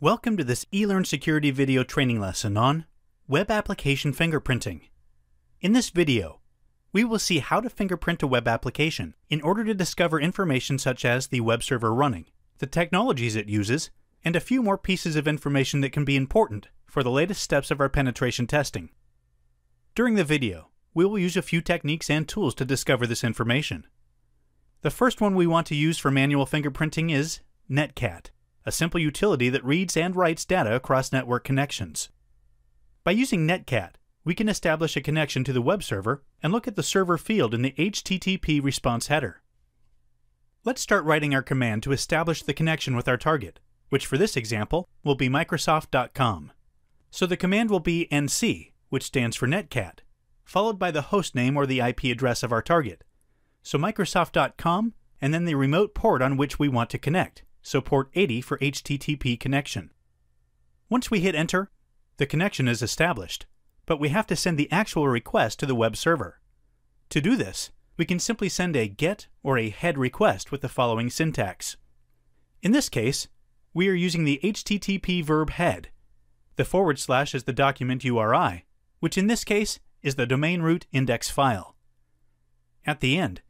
Welcome to this eLearn Security video training lesson on web application fingerprinting. In this video, we will see how to fingerprint a web application in order to discover information such as the web server running, the technologies it uses, and a few more pieces of information that can be important for the latest steps of our penetration testing. During the video, we will use a few techniques and tools to discover this information. The first one we want to use for manual fingerprinting is netcat, a simple utility that reads and writes data across network connections. By using netcat, we can establish a connection to the web server and look at the server field in the HTTP response header. Let's start writing our command to establish the connection with our target, which for this example will be Microsoft.com. So the command will be nc, which stands for netcat, followed by the host name or the IP address of our target. So Microsoft.com and then the remote port on which we want to connect. So port 80 for HTTP connection. Once we hit enter, the connection is established, but we have to send the actual request to the web server. To do this, we can simply send a GET or a HEAD request with the following syntax. In this case, we are using the HTTP verb head. The / is the document URI, which in this case is the domain root index file. At the end,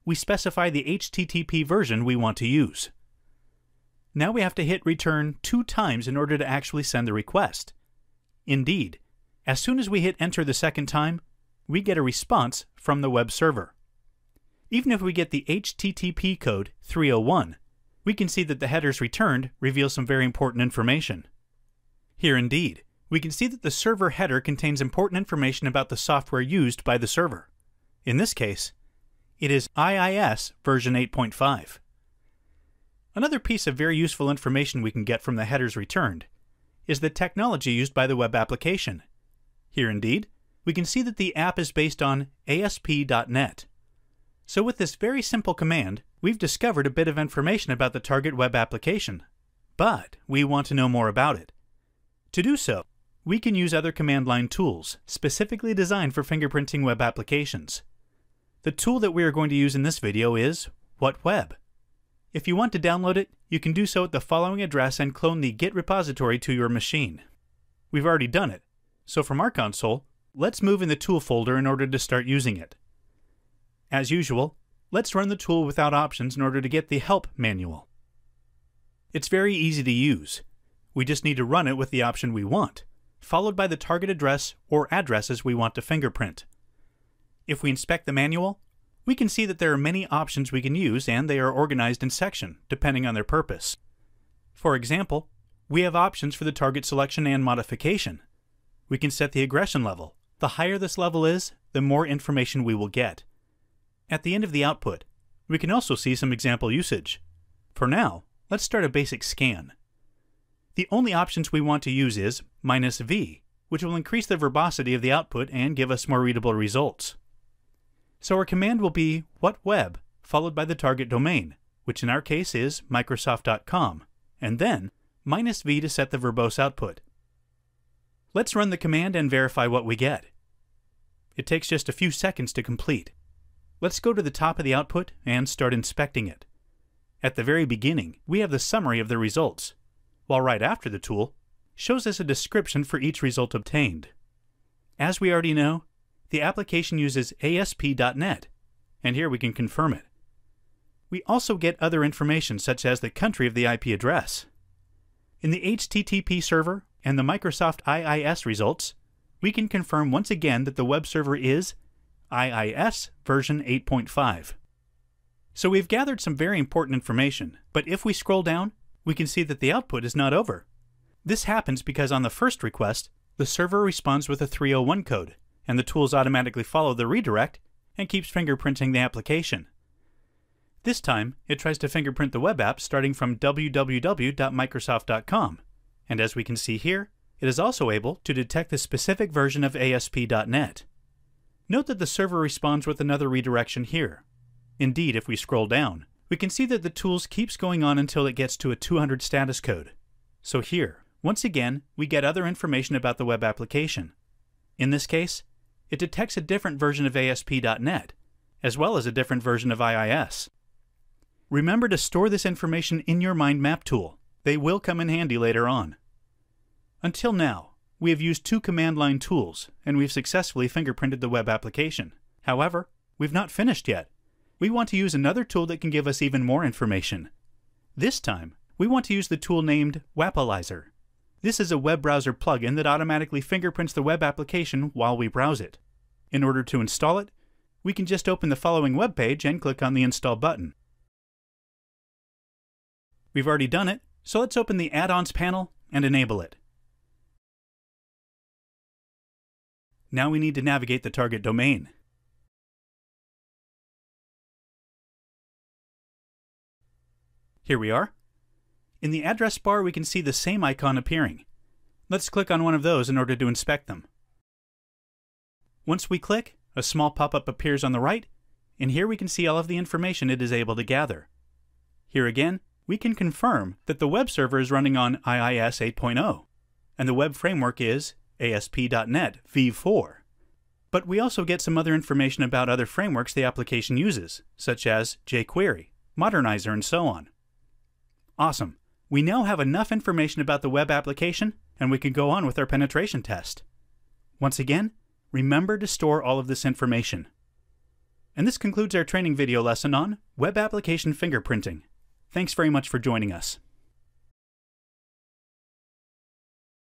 we specify the HTTP version we want to use. Now we have to hit return 2 times in order to actually send the request. Indeed, as soon as we hit enter the second time, we get a response from the web server. Even if we get the HTTP code 301, we can see that the headers returned reveal some very important information. Here indeed, we can see that the server header contains important information about the software used by the server. In this case, it is IIS version 8.5. Another piece of very useful information we can get from the headers returned is the technology used by the web application. Here indeed, we can see that the app is based on ASP.NET. So with this very simple command, we've discovered a bit of information about the target web application, but we want to know more about it. To do so, we can use other command line tools specifically designed for fingerprinting web applications. The tool that we are going to use in this video is whatweb. If you want to download it, you can do so at the following address and clone the Git repository to your machine. We've already done it, so from our console, let's move in the tool folder in order to start using it. As usual, let's run the tool without options in order to get the help manual. It's very easy to use. We just need to run it with the option we want, followed by the target address or addresses we want to fingerprint. If we inspect the manual, we can see that there are many options we can use and they are organized in section, depending on their purpose. For example, we have options for the target selection and modification. We can set the aggression level. The higher this level is, the more information we will get. At the end of the output, we can also see some example usage. For now, let's start a basic scan. The only options we want to use is -v, which will increase the verbosity of the output and give us more readable results. So our command will be whatweb followed by the target domain, which in our case is Microsoft.com, and then -v to set the verbose output. Let's run the command and verify what we get. It takes just a few seconds to complete. Let's go to the top of the output and start inspecting it. At the very beginning, we have the summary of the results, while right after the tool shows us a description for each result obtained. As we already know, the application uses ASP.NET, and here we can confirm it. We also get other information such as the country of the IP address. In the HTTP server and the Microsoft IIS results, we can confirm once again that the web server is IIS version 8.5. So we've gathered some very important information, but if we scroll down, we can see that the output is not over. This happens because on the first request, the server responds with a 301 code, and the tools automatically follow the redirect and keeps fingerprinting the application. This time, it tries to fingerprint the web app starting from www.microsoft.com, and as we can see here, it is also able to detect the specific version of ASP.NET. Note that the server responds with another redirection here. Indeed, if we scroll down, we can see that the tools keeps going on until it gets to a 200 status code. So here, Once again, we get other information about the web application. In this case, it detects a different version of ASP.NET, as well as a different version of IIS. Remember to store this information in your mind map tool. They will come in handy later on. Until now, we have used 2 command line tools, and we've successfully fingerprinted the web application. However, we've not finished yet. We want to use another tool that can give us even more information. This time, we want to use the tool named eWAPT. This is a web browser plugin that automatically fingerprints the web application while we browse it. In order to install it, we can just open the following web page and click on the Install button. We've already done it, so let's open the Add-ons panel and enable it. Now we need to navigate the target domain. Here we are. In the address bar, we can see the same icon appearing. Let's click on one of those in order to inspect them. Once we click, a small pop-up appears on the right, and here we can see all of the information it is able to gather. Here again, we can confirm that the web server is running on IIS 8.0, and the web framework is ASP.NET v4. But we also get some other information about other frameworks the application uses, such as jQuery, Modernizer, and so on. Awesome! We now have enough information about the web application, and we can go on with our penetration test. Once again, remember to store all of this information. And this concludes our training video lesson on web application fingerprinting. Thanks very much for joining us.